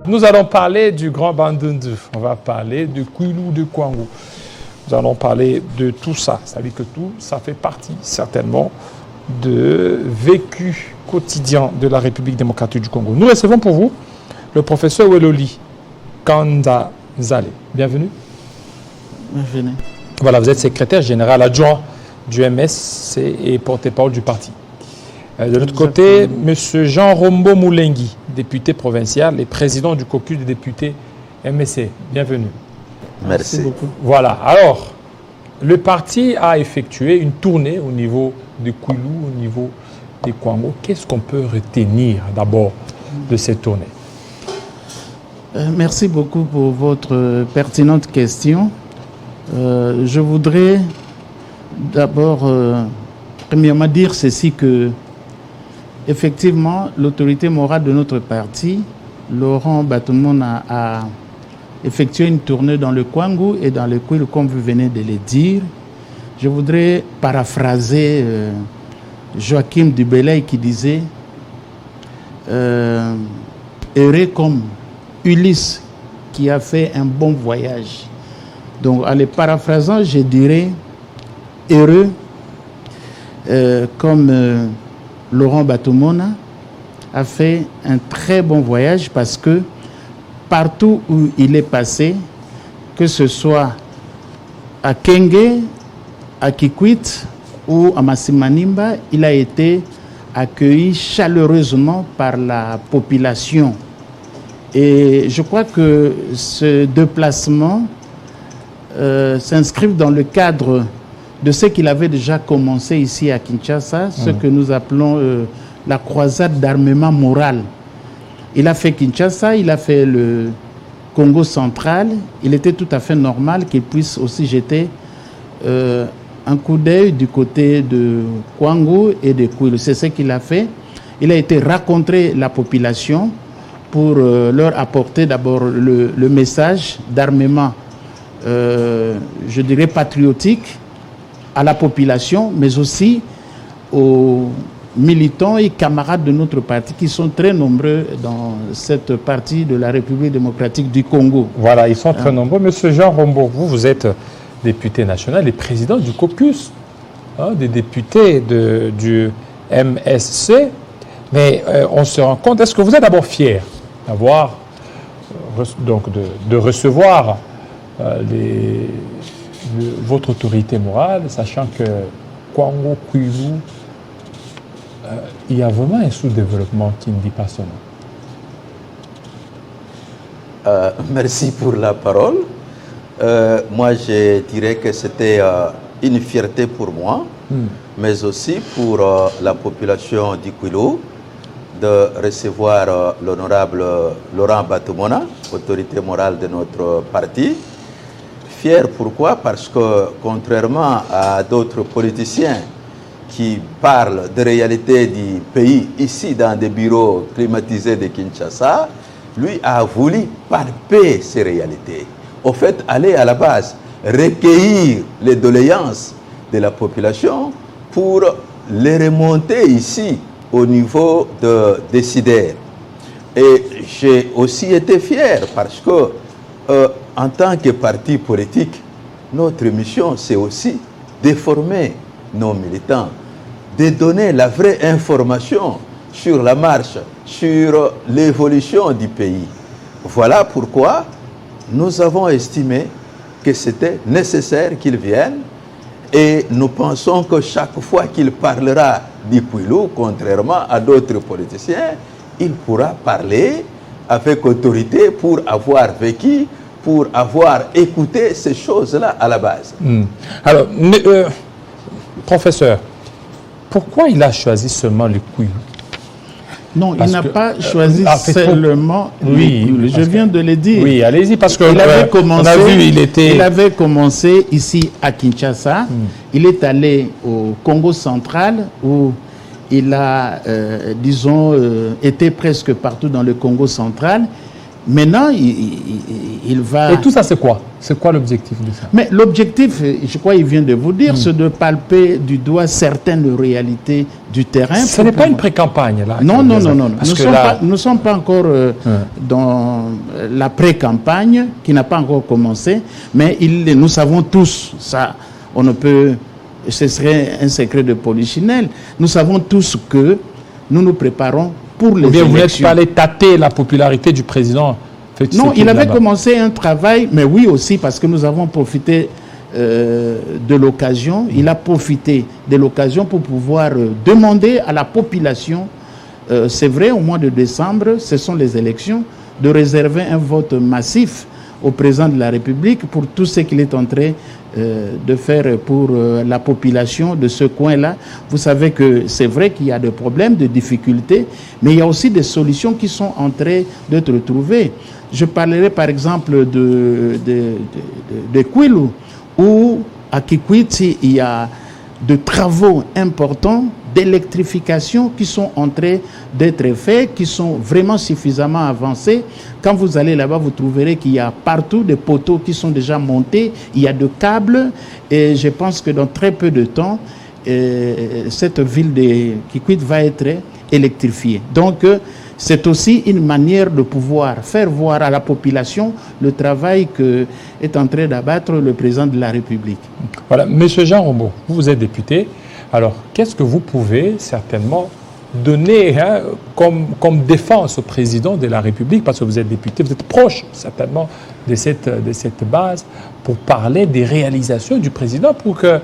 Nous allons parler du Grand Bandundu, on va parler du Kwilu de Kwango. Nous allons parler de tout ça. Ça veut dire que tout ça fait partie certainement de vécu quotidien de la République démocratique du Congo. Nous recevons pour vous le professeur Weloli Kanzale. Bienvenue. Bienvenue. Voilà, vous êtes secrétaire général adjoint du MSC et porte-parole du parti. De l'autre côté, M. Jean Rombo Moulengi, député provincial et président du caucus des députés MSC. Bienvenue. Merci beaucoup. Voilà, alors, le parti a effectué une tournée au niveau du Kwilu, au niveau des Kwango. Qu'est-ce qu'on peut retenir d'abord de cette tournée? Merci beaucoup pour votre pertinente question. Je voudrais d'abord, premièrement, dire ceci que effectivement, l'autorité morale de notre parti, Laurent Batumona, a effectué une tournée dans le Kwango et dans le Kwilu, comme vous venez de le dire. Je voudrais paraphraser Joachim Dubélay qui disait heureux comme Ulysse qui a fait un bon voyage. Donc, en les paraphrasant, je dirais heureux comme Laurent Batumona a fait un très bon voyage parce que partout où il est passé, que ce soit à Kenge, à Kikwit ou à Masimanimba, il a été accueilli chaleureusement par la population. Et je crois que ce déplacement s'inscrit dans le cadre de ce qu'il avait déjà commencé ici à Kinshasa, ce que nous appelons la croisade d'armement moral. Il a fait Kinshasa, il a fait le Congo central. Il était tout à fait normal qu'il puisse aussi jeter un coup d'œil du côté de Kwango et de Kwilu. C'est ce qu'il a fait. Il a été rencontrer la population pour leur apporter d'abord le message d'armement, je dirais patriotique, à la population, mais aussi aux militants et camarades de notre parti qui sont très nombreux dans cette partie de la République démocratique du Congo. Voilà, ils sont très nombreux. Monsieur Jean Rombo, vous êtes député national et président du caucus des députés du MSC. Mais on se rend compte, est-ce que vous êtes d'abord fier d'avoir, donc de recevoir votre autorité morale, sachant que Kwango, Kwilu, il y a vraiment un sous-développement qui ne dit pas son nom. Merci pour la parole. Moi, je dirais que c'était une fierté pour moi, mais aussi pour la population du Kwilu, de recevoir l'honorable Laurent Batumona, autorité morale de notre parti. Fier, pourquoi? Parce que contrairement à d'autres politiciens qui parlent de réalité du pays ici dans des bureaux climatisés de Kinshasa, lui a voulu palper ces réalités. Au fait, aller à la base, recueillir les doléances de la population pour les remonter ici au niveau de décideurs. Et j'ai aussi été fier parce que en tant que parti politique, notre mission, c'est aussi de former nos militants, de donner la vraie information sur la marche, sur l'évolution du pays. Voilà pourquoi nous avons estimé que c'était nécessaire qu'ils viennent et nous pensons que chaque fois qu'il parlera du Kwilu, contrairement à d'autres politiciens, il pourra parler avec autorité pour avoir vécu, pour avoir écouté ces choses-là à la base. Alors, professeur, pourquoi il a choisi seulement le Kwilu? Non, il n'a pas choisi seulement oui, je viens de le dire. Oui, allez-y, parce que on a vu, il avait commencé ici à Kinshasa. Il est allé au Congo central où il a, disons, été presque partout dans le Congo central. Maintenant, il va... Et tout ça, c'est quoi? C'est quoi l'objectif de ça? Mais l'objectif, je crois qu'il vient de vous dire, c'est de palper du doigt certaines réalités du terrain. Ce n'est pas une pré-campagne, là? Non. Parce Nous ne sommes pas encore dans la pré-campagne, qui n'a pas encore commencé, mais nous savons tous, ça, on ne peut... Ce serait un secret de polichinelle. Nous savons tous que nous nous préparons pour les élections. Vous n'êtes pas allé tâter la popularité du président? Non, il avait commencé un travail, mais oui aussi, parce que nous avons profité de l'occasion. Il a profité de l'occasion pour pouvoir demander à la population, c'est vrai, au mois de décembre, ce sont les élections, de réserver un vote massif au président de la République pour tout ce qu'il est en train de faire pour la population de ce coin-là. Vous savez que c'est vrai qu'il y a des problèmes, des difficultés, mais il y a aussi des solutions qui sont en train d'être trouvées. Je parlerai par exemple de Kwilu, où à Kikwit, il y a de travaux importants d'électrification qui sont en train d'être faits, qui sont vraiment suffisamment avancés. Quand vous allez là-bas, vous trouverez qu'il y a partout des poteaux qui sont déjà montés, il y a de câbles, et je pense que dans très peu de temps, cette ville de Kikwit va être électrifiée. Donc, c'est aussi une manière de pouvoir faire voir à la population le travail que est en train d'abattre le président de la République. Voilà, Monsieur Jean Rombaud, vous êtes député. Alors, qu'est-ce que vous pouvez certainement donner comme défense au président de la République, parce que vous êtes député, vous êtes proche certainement de cette base, pour parler des réalisations du président, pour que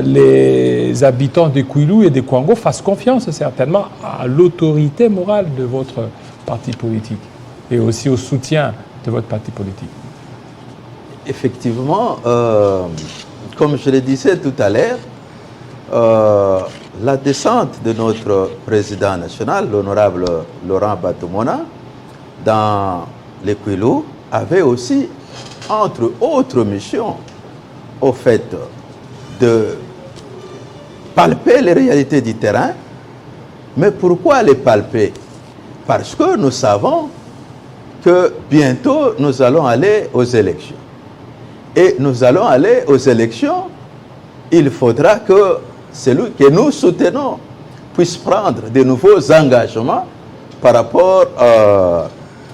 les habitants de Kwilu et de Kwango fassent confiance certainement à l'autorité morale de votre parti politique et aussi au soutien de votre parti politique? Effectivement, comme je le disais tout à l'heure, la descente de notre président national, l'honorable Laurent Gbagbo Mona, dans les Kwilu, avait aussi, entre autres missions, au fait de palper les réalités du terrain. Mais pourquoi les palper? Parce que nous savons que bientôt nous allons aller aux élections. Et nous allons aller aux élections, il faudra que celui que nous soutenons puisse prendre de nouveaux engagements par rapport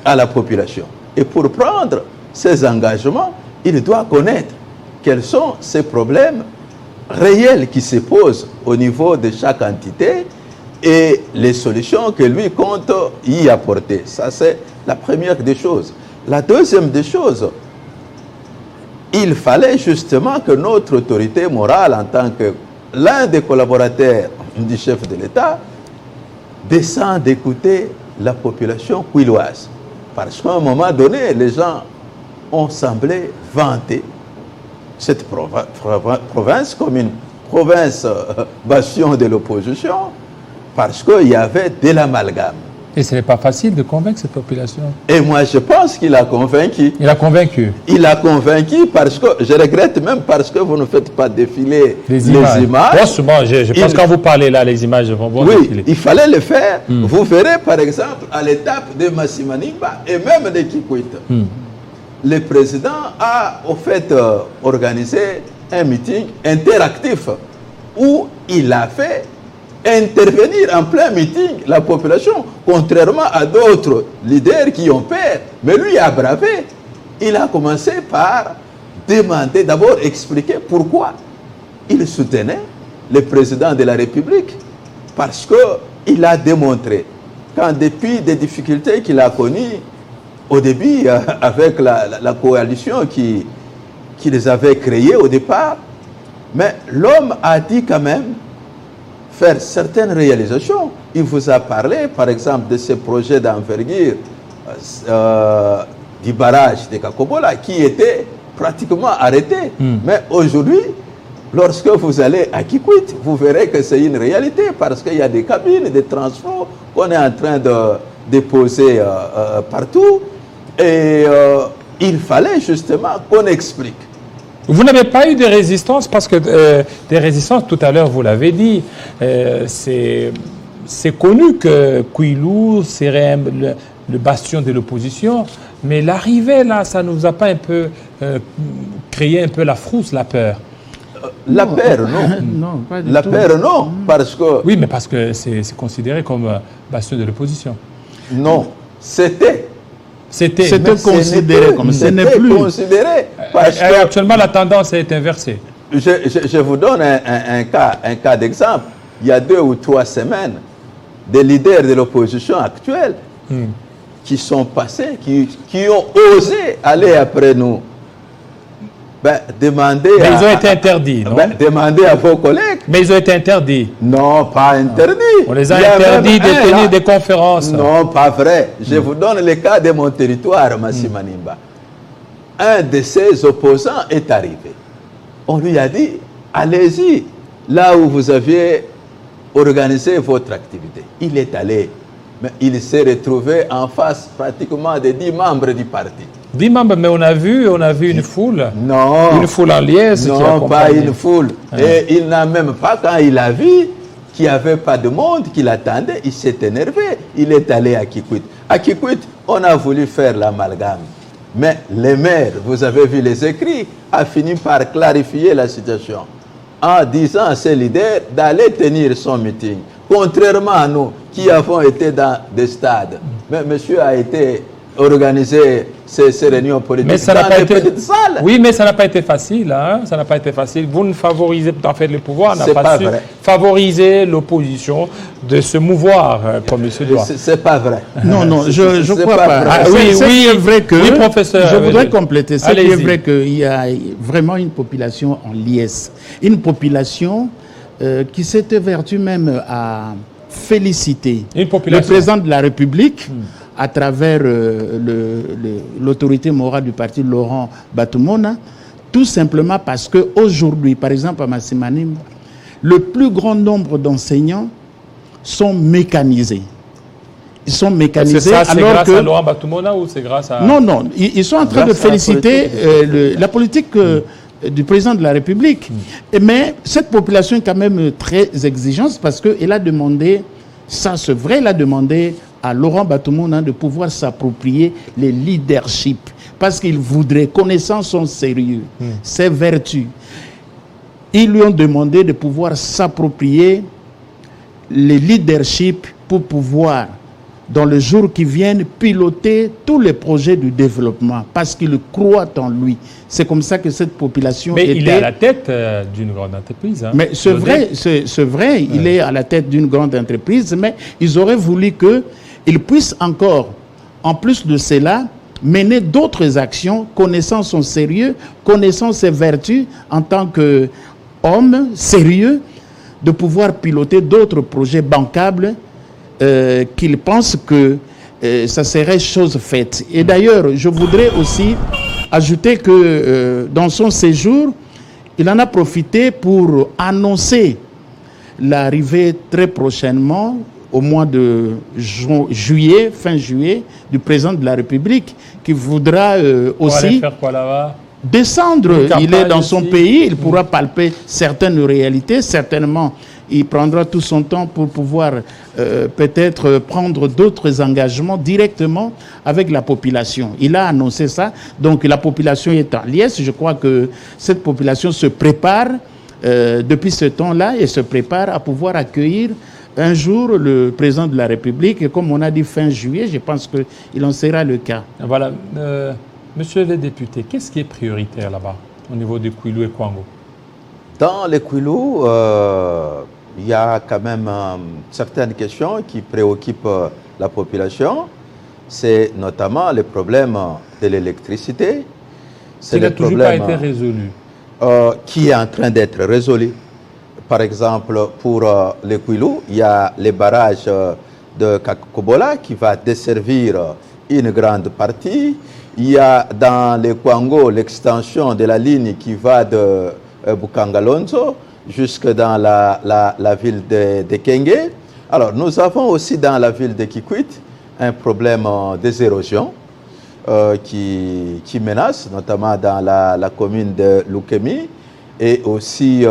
à la population. Et pour prendre ces engagements, il doit connaître quels sont ces problèmes réels qui se posent au niveau de chaque entité et les solutions que lui compte y apporter. Ça, c'est la première des choses. La deuxième des choses, il fallait justement que notre autorité morale, en tant que l'un des collaborateurs du chef de l'État, descende d'écouter la population kwiloise. Parce qu'à un moment donné, les gens ont semblé vanter cette province comme une province bastion de l'opposition, parce qu'il y avait de l'amalgame. Et ce n'est pas facile de convaincre cette population. Et moi, je pense qu'il a convaincu. Il a convaincu. Il a convaincu parce que, je regrette même parce que vous ne faites pas défiler les images. Franchement, je pense que quand vous parlez là, les images vont défiler. Oui, il fallait le faire. Vous verrez, par exemple, à l'étape de Massimanimba et même de Kikwit. Le président a, au fait, organisé un meeting interactif où il a fait intervenir en plein meeting la population, contrairement à d'autres leaders qui ont peur. Mais lui a bravé. Il a commencé par demander, d'abord expliquer pourquoi il soutenait le président de la République. Parce qu'il a démontré qu'en dépit des difficultés qu'il a connues au début avec la coalition qui les avait créées au départ, mais l'homme a dit quand même faire certaines réalisations. Il vous a parlé, par exemple, de ce projet d'envergure du barrage de Kakobola qui était pratiquement arrêté. Mais aujourd'hui, lorsque vous allez à Kikwit, vous verrez que c'est une réalité parce qu'il y a des cabines, des transports qu'on est en train de déposer partout. Et il fallait justement qu'on explique. Vous n'avez pas eu de résistance parce que des résistances, tout à l'heure, vous l'avez dit, c'est connu que Kwilu serait le bastion de l'opposition. Mais l'arrivée, là, ça ne nous a pas un peu créé un peu la frousse, la peur? La peur, non. Non, pas du La tout. peur, non. Parce que, Oui, mais parce que c'est considéré comme bastion de l'opposition. non, c'était. C'était. C'était considéré comme ce n'est plus. Considéré. Parce que, Actuellement, la tendance est inversée. je vous donne un cas d'exemple. Il y a 2 ou 3 semaines, des leaders de l'opposition actuelle qui sont passés, qui ont osé aller après nous. Ben, demandez Mais ils ont été interdits, non? demandez à vos collègues. Mais ils ont été interdits. Non, pas interdit. On les Il y a interdits même de un, tenir là. des conférences. Non, pas vrai. Je vous donne le cas de mon territoire, Massimanimba. Un de ses opposants est arrivé. On lui a dit, allez-y, là où vous aviez organisé votre activité. Il est allé, mais il s'est retrouvé en face pratiquement de 10 membres du parti. 10 membres, mais on a vu une foule. Non. Une foule en liesse. qui Non, pas accompagnait. une foule. Et il n'a même pas, quand il a vu qu'il n'y avait pas de monde, qu'il attendait, il s'est énervé. Il est allé à Kikwit. À Kikwit, on a voulu faire l'amalgame. Mais le maire, vous avez vu les écrits, a fini par clarifier la situation en disant à ses leaders d'aller tenir son meeting. Contrairement à nous qui avons été dans des stades. Mais monsieur a été organiser ces réunions politiques Mais ça n'a dans pas les été. petites salles. Oui, mais ça n'a pas été facile. Hein? Ça n'a pas été facile. Vous ne favorisez en fait le pouvoir n'a C'est pas pas su vrai. favoriser l'opposition de se mouvoir comme il se doit. C'est pas vrai. Non, non, je C'est crois pas. vrai. Ah, C'est- oui, c'est oui, qui est vrai que, oui, professeur. je voudrais Allez-y. compléter. C'est qui est Allez-y. vrai qu'il y a vraiment une population en liesse. Une population qui s'était vertu même à féliciter Une le population. président de la République à travers l'autorité morale du parti Laurent Batumona, tout simplement parce qu'aujourd'hui, par exemple à Massimanim, le plus grand nombre d'enseignants sont mécanisés. Ils sont C'est mécanisés ça, c'est alors grâce que... à Laurent Batumona ou c'est grâce à... Non, non, ils sont en train de Grâce à la féliciter politique la politique du président de la République. Mais cette population est quand même très exigeante parce qu'elle a demandé, ça c'est vrai, elle a demandé à Laurent Batumona de pouvoir s'approprier les leaderships parce qu'il voudrait, connaissant son sérieux, ses vertus, ils lui ont demandé de pouvoir s'approprier les leaderships pour pouvoir, dans les jours qui viennent, piloter tous les projets du développement parce qu'il croit en lui. C'est comme ça que cette population Mais était... il est à la tête d'une grande entreprise. Hein. Mais c'est vrai, il est à la tête d'une grande entreprise, mais ils auraient voulu qu'il puisse encore, en plus de cela, mener d'autres actions, connaissant son sérieux, connaissant ses vertus en tant qu'homme sérieux, de pouvoir piloter d'autres projets bancables qu'il pense que ça serait chose faite. Et d'ailleurs, je voudrais aussi ajouter que dans son séjour, il en a profité pour annoncer l'arrivée très prochainement, au mois de juillet, fin juillet, du président de la République, qui voudra Pour aller aussi faire quoi là-bas? descendre. Une campagne Il est dans son aussi. pays, il pourra palper certaines réalités. Certainement, il prendra tout son temps pour pouvoir peut-être prendre d'autres engagements directement avec la population. Il a annoncé ça. Donc la population est en liesse. Je crois que cette population se prépare depuis ce temps-là et se prépare à pouvoir accueillir un jour le président de la République. Et comme on a dit fin juillet, je pense qu'il en sera le cas. Voilà. Monsieur le député, qu'est-ce qui est prioritaire là-bas, au niveau de Kwilu et Kwango? Dans les Kwilu, il y a quand même certaines questions qui préoccupent la population. C'est notamment le problème de l'électricité. Il n'a toujours pas été résolu. Qui est en train d'être résolu. Par exemple, pour les Kwilu, il y a le barrage de Kakobola qui va desservir une grande partie. Il y a dans le Kwango l'extension de la ligne qui va de Bukangalonzo jusque dans la ville de Kenge. Alors, nous avons aussi dans la ville de Kikwit un problème des érosions qui menace, notamment dans la commune de Lukemi et aussi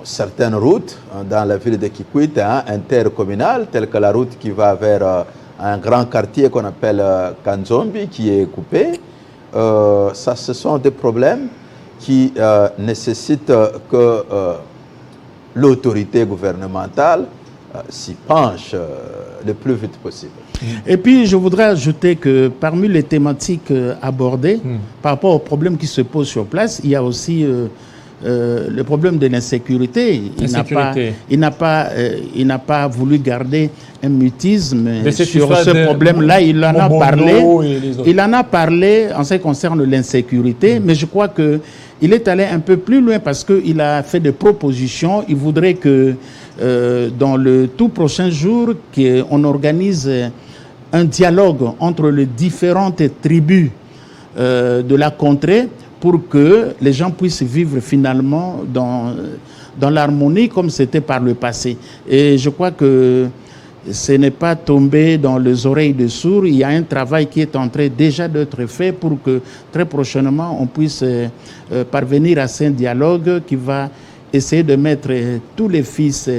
certaines routes dans la ville de Kikwit intercommunales, telles que la route qui va vers un grand quartier qu'on appelle Kanzombi qui est coupé. Ce sont des problèmes qui nécessitent que l'autorité gouvernementale s'y penche le plus vite possible. Et puis, je voudrais ajouter que parmi les thématiques abordées, par rapport aux problèmes qui se posent sur place, il y a aussi le problème de l'insécurité. Il n'a pas voulu garder un mutisme sur ce problème-là. Il en a parlé. Il en a parlé en ce qui concerne l'insécurité, mais je crois qu'il est allé un peu plus loin parce qu'il a fait des propositions. Il voudrait que dans le tout prochain jour, qu'on organise un dialogue entre les différentes tribus de la contrée pour que les gens puissent vivre finalement dans l'harmonie comme c'était par le passé. Et je crois que ce n'est pas tombé dans les oreilles de sourds. Il y a un travail qui est en train déjà d'être fait pour que très prochainement on puisse parvenir à ce dialogue qui va essayer de mettre tous les fils,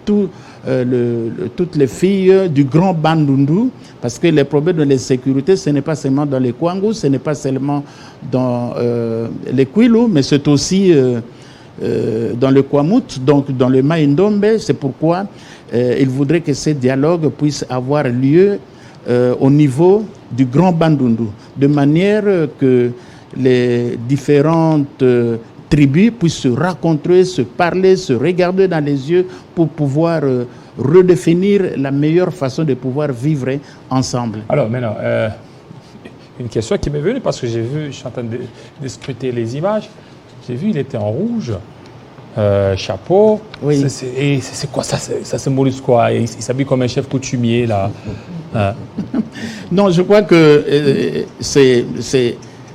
toutes les filles du grand Bandundu, parce que les problèmes de l'insécurité, ce n'est pas seulement dans les Kwangu, ce n'est pas seulement dans les Kwilu, mais c'est aussi dans le Kwamut, donc dans le Maïndombe. C'est pourquoi il voudrait que ces dialogues puissent avoir lieu au niveau du grand Bandundu, de manière que les différentes tribus puissent se rencontrer, se parler, se regarder dans les yeux pour pouvoir redéfinir la meilleure façon de pouvoir vivre ensemble. Alors maintenant, une question qui m'est venue parce que j'ai vu, je suis en train de scruter les images, j'ai vu il était en rouge, chapeau, oui. C'est quoi ça? Ça symbolise quoi? Il s'habille comme un chef coutumier là. Non, je crois que c'est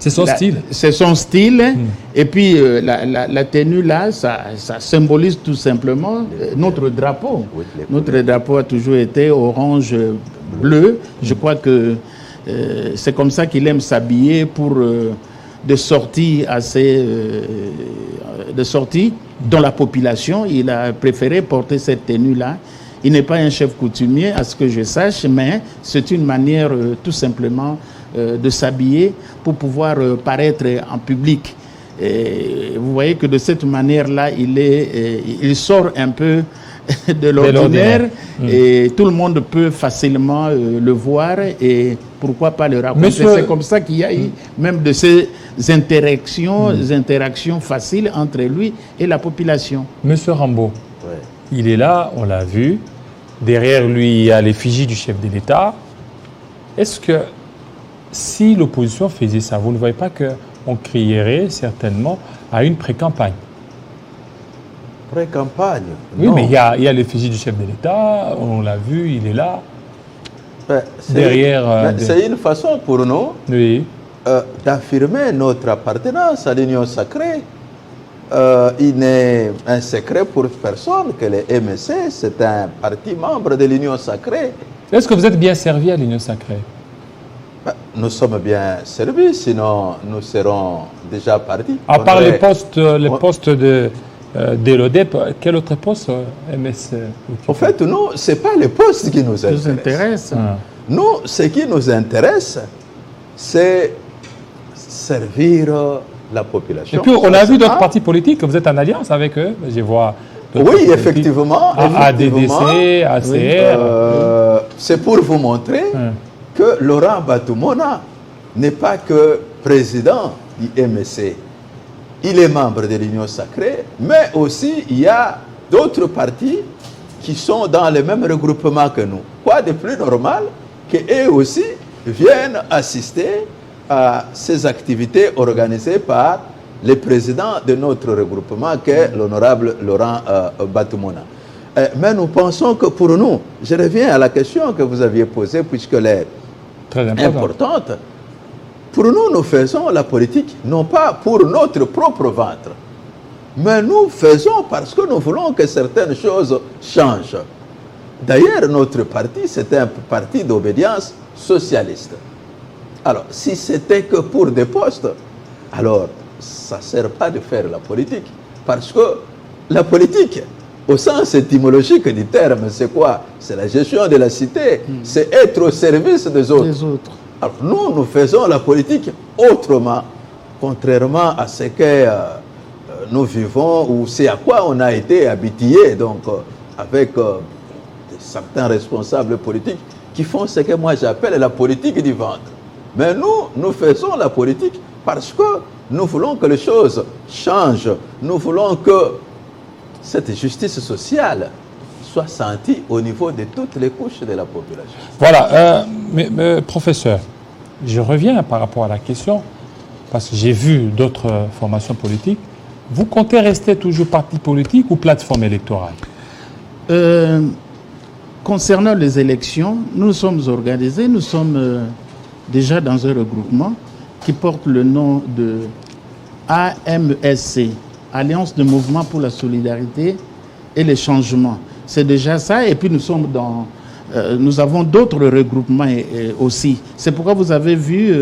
son style. C'est son style. Et puis, la tenue là, ça symbolise tout simplement notre drapeau. Notre drapeau a toujours été orange-bleu. Je crois que c'est comme ça qu'il aime s'habiller pour des sorties dans la population. Il a préféré porter cette tenue-là. Il n'est pas un chef coutumier, à ce que je sache, mais c'est une manière tout simplement de s'habiller pour pouvoir paraître en public. Et vous voyez que de cette manière-là, il sort un peu de l'ordinaire et tout le monde peut facilement le voir et pourquoi pas le raconter. C'est comme ça qu'il y a eu même de ces interactions faciles entre lui et la population. Monsieur Rambo, il est là, on l'a vu. Derrière lui, il y a l'effigie du chef de l'État. Est-ce que si l'opposition faisait ça, vous ne voyez pas qu'on crierait certainement à une pré-campagne? Pré-campagne? Oui, non. Mais il y a l'effigie du chef de l'État, on l'a vu, il est là. Derrière. C'est une façon pour nous d'affirmer notre appartenance à l'Union sacrée. Il n'est un secret pour personne que le MSC, c'est un parti membre de l'Union sacrée. Est-ce que vous êtes bien servi à l'Union sacrée? Nous sommes bien servis, sinon nous serons déjà partis. À part les postes de l'ODEP, quel autre poste MSC? En fait, nous, ce n'est pas les postes qui nous intéressent. Nous, ce qui nous intéresse, c'est servir la population. Et puis, on a vu d'autres partis politiques, vous êtes en alliance avec eux. Je vois. Oui, effectivement. ADDC, ACR. C'est pour vous montrer que Laurent Batumona n'est pas que président du MSC. Il est membre de l'Union sacrée, mais aussi il y a d'autres partis qui sont dans le même regroupement que nous. Quoi de plus normal qu'eux aussi viennent assister à ces activités organisées par le président de notre regroupement, qui est l'honorable Laurent Batumona. Mais nous pensons que pour nous, je reviens à la question que vous aviez posée, puisqu'elle est très importante. Pour nous, nous faisons la politique, non pas pour notre propre ventre, mais nous faisons parce que nous voulons que certaines choses changent. D'ailleurs, notre parti, c'est un parti d'obédience socialiste. Alors, si c'était que pour des postes, alors ça ne sert pas de faire la politique. Parce que la politique, au sens étymologique du terme, c'est quoi? C'est la gestion de la cité, c'est être au service des autres. Alors nous faisons la politique autrement, contrairement à ce que nous vivons ou c'est à quoi on a été habitué, donc avec certains responsables politiques qui font ce que moi j'appelle la politique du ventre. Mais nous faisons la politique parce que nous voulons que les choses changent. Nous voulons que cette justice sociale soit sentie au niveau de toutes les couches de la population. Voilà, mais professeur, je reviens par rapport à la question, parce que j'ai vu d'autres formations politiques. Vous comptez rester toujours parti politique ou plateforme électorale? Concernant les élections, nous sommes organisés, nous sommes déjà dans un regroupement qui porte le nom de AMSC, Alliance de Mouvement pour la Solidarité et les Changements. C'est déjà ça, et puis nous avons d'autres regroupements aussi. C'est pourquoi vous avez vu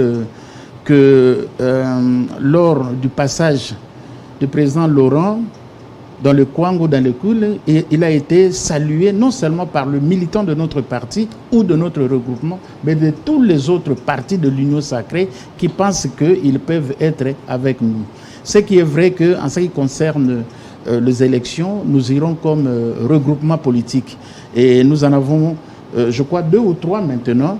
que lors du passage du président Laurent dans le Kwango, dans le Koul, il a été salué non seulement par le militant de notre parti ou de notre regroupement, mais de tous les autres partis de l'Union sacrée qui pensent qu'ils peuvent être avec nous. Ce qui est vrai qu'en ce qui concerne les élections, nous irons comme regroupement politique. Et nous en avons, je crois, 2 ou 3 maintenant,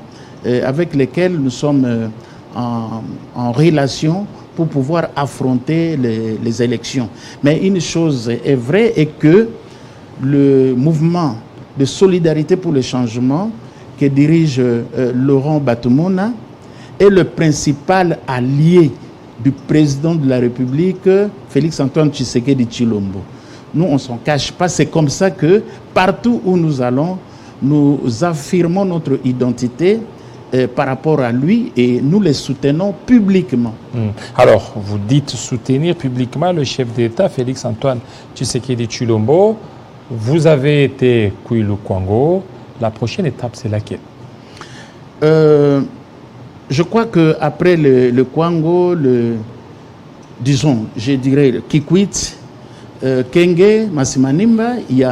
avec lesquels nous sommes en relation pour pouvoir affronter les élections. Mais une chose est vraie, est que le mouvement de solidarité pour le changement que dirige Laurent Batumona est le principal allié du président de la République, Félix-Antoine Tshisekedi Tshilombo. Nous, on ne s'en cache pas. C'est comme ça que partout où nous allons, nous affirmons notre identité par rapport à lui et nous les soutenons publiquement. Alors, vous dites soutenir publiquement le chef d'État, Félix-Antoine Tshisekedi Tshilombo. Vous avez été Kwilu Kwango. La prochaine étape, c'est laquelle? Je crois qu'après le Kwango, disons, je dirais le Kikwit, Kenge, Masimanimba, il y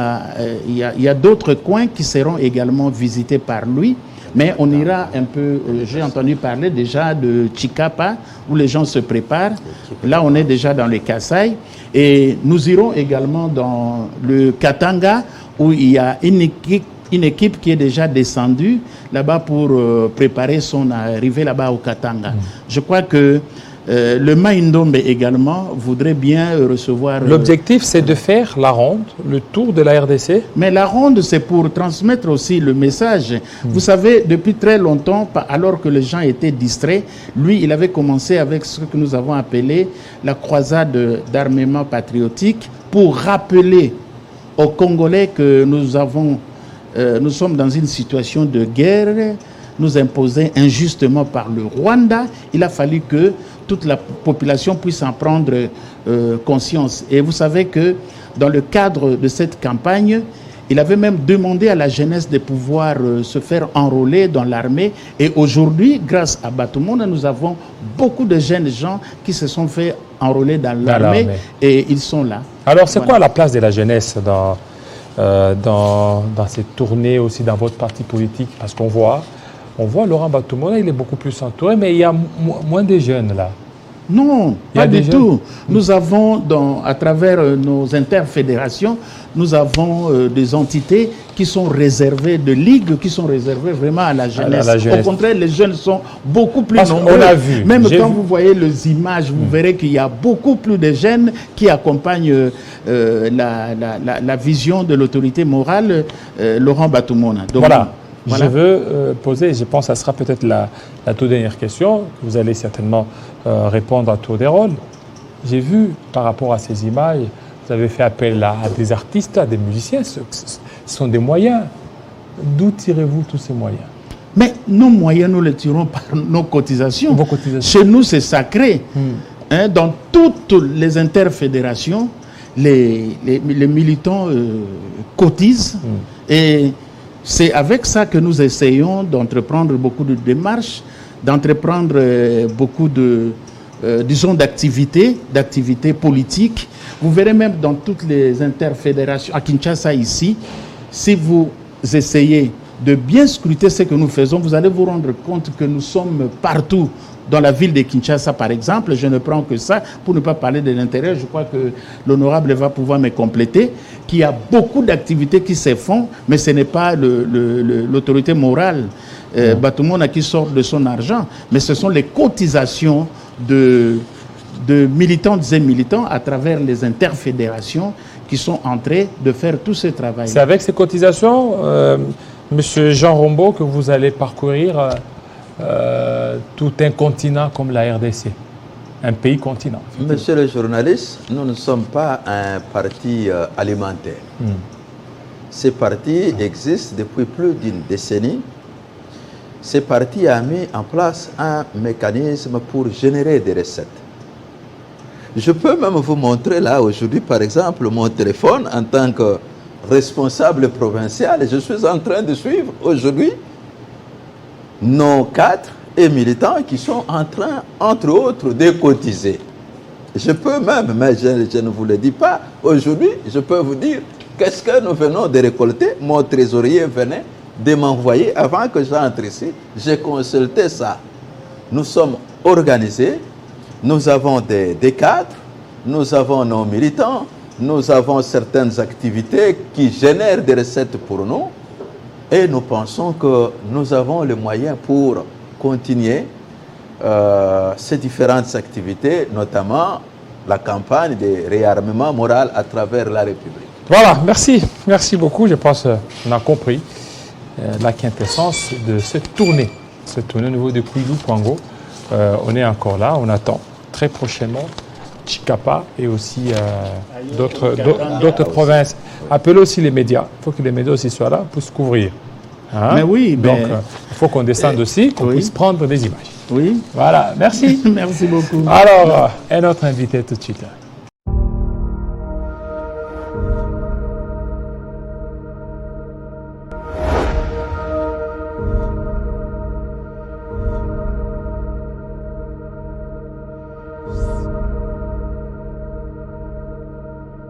a d'autres coins qui seront également visités par lui. Mais on ira un peu, j'ai entendu parler déjà de Chikapa, où les gens se préparent. Là, on est déjà dans le Kasaï. Et nous irons également dans le Katanga, où il y a une équipe qui est déjà descendue là-bas pour préparer son arrivée là-bas au Katanga. Je crois que le Maïndombe également voudrait bien recevoir... L'objectif, c'est de faire la ronde, le tour de la RDC. Mais la ronde, c'est pour transmettre aussi le message. Vous savez, depuis très longtemps, alors que les gens étaient distraits, lui, il avait commencé avec ce que nous avons appelé la croisade d'armement patriotique pour rappeler aux Congolais que nous sommes dans une situation de guerre, nous imposée injustement par le Rwanda. Il a fallu que toute la population puisse en prendre conscience. Et vous savez que dans le cadre de cette campagne, il avait même demandé à la jeunesse de pouvoir se faire enrôler dans l'armée. Et aujourd'hui, grâce à Batumona, nous avons beaucoup de jeunes gens qui se sont fait enrôler dans l'armée et ils sont là. Alors, c'est quoi la place de la jeunesse dans cette tournée, aussi dans votre parti politique? Parce qu'on voit Laurent Batumona, il est beaucoup plus entouré, mais il y a moins de jeunes là. Non, pas du tout. Nous avons, à travers nos interfédérations, nous avons des entités qui sont réservées, de ligues qui sont réservées vraiment à la jeunesse. Au contraire, les jeunes sont beaucoup plus nombreux. On l'a vu. Même quand vous voyez les images, vous verrez qu'il y a beaucoup plus de jeunes qui accompagnent la vision de l'autorité morale, Laurent Batumona. Donc, voilà. Je veux poser, je pense que ça sera peut-être la toute dernière question, vous allez certainement répondre à tour des rôles. J'ai vu, par rapport à ces images, vous avez fait appel à des artistes, à des musiciens, ce sont des moyens. D'où tirez-vous tous ces moyens? Mais nos moyens, nous les tirons par nos cotisations. Vos cotisations. Chez nous, c'est sacré. Dans toutes les interfédérations, les militants cotisent et c'est avec ça que nous essayons d'entreprendre beaucoup de démarches, d'entreprendre beaucoup disons, d'activités politiques. Vous verrez même dans toutes les interfédérations, à Kinshasa ici, si vous essayez de bien scruter ce que nous faisons, vous allez vous rendre compte que nous sommes partout. Dans la ville de Kinshasa, par exemple, je ne prends que ça, pour ne pas parler de l'intérieur, je crois que l'honorable va pouvoir me compléter, qu'il y a beaucoup d'activités qui se font, mais ce n'est pas l'autorité morale, Batumona, qui sort de son argent, mais ce sont les cotisations de militantes et militants à travers les interfédérations qui sont en train de faire tout ce travail. C'est avec ces cotisations, Monsieur Jean Rombaud, que vous allez parcourir tout un continent comme la RDC, un pays continent. Monsieur le journaliste, nous ne sommes pas un parti alimentaire. Ces partis existent depuis plus d'une décennie. Ces partis ont mis en place un mécanisme pour générer des recettes. Je peux même vous montrer là aujourd'hui, par exemple, mon téléphone en tant que responsable provincial. Je suis en train de suivre aujourd'hui nos cadres et militants qui sont en train, entre autres, de cotiser. Je peux même, mais je ne vous le dis pas, aujourd'hui, je peux vous dire qu'est-ce que nous venons de récolter. Mon trésorier venait de m'envoyer avant que j'entre ici. J'ai consulté ça. Nous sommes organisés, nous avons des cadres, nous avons nos militants, nous avons certaines activités qui génèrent des recettes pour nous. Et nous pensons que nous avons les moyens pour continuer ces différentes activités, notamment la campagne de réarmement moral à travers la République. Voilà, merci. Merci beaucoup. Je pense qu'on a compris la quintessence de cette tournée au niveau de Kouilou-Kouango. On est encore là, on attend très prochainement Chikapa et aussi d'autres provinces. Appelez aussi les médias. Il faut que les médias aussi soient là pour se couvrir. Hein? Mais oui, donc il faut qu'on descende aussi, qu'on puisse prendre des images. Oui. Voilà, merci. Merci beaucoup. Alors, un autre invité tout de suite.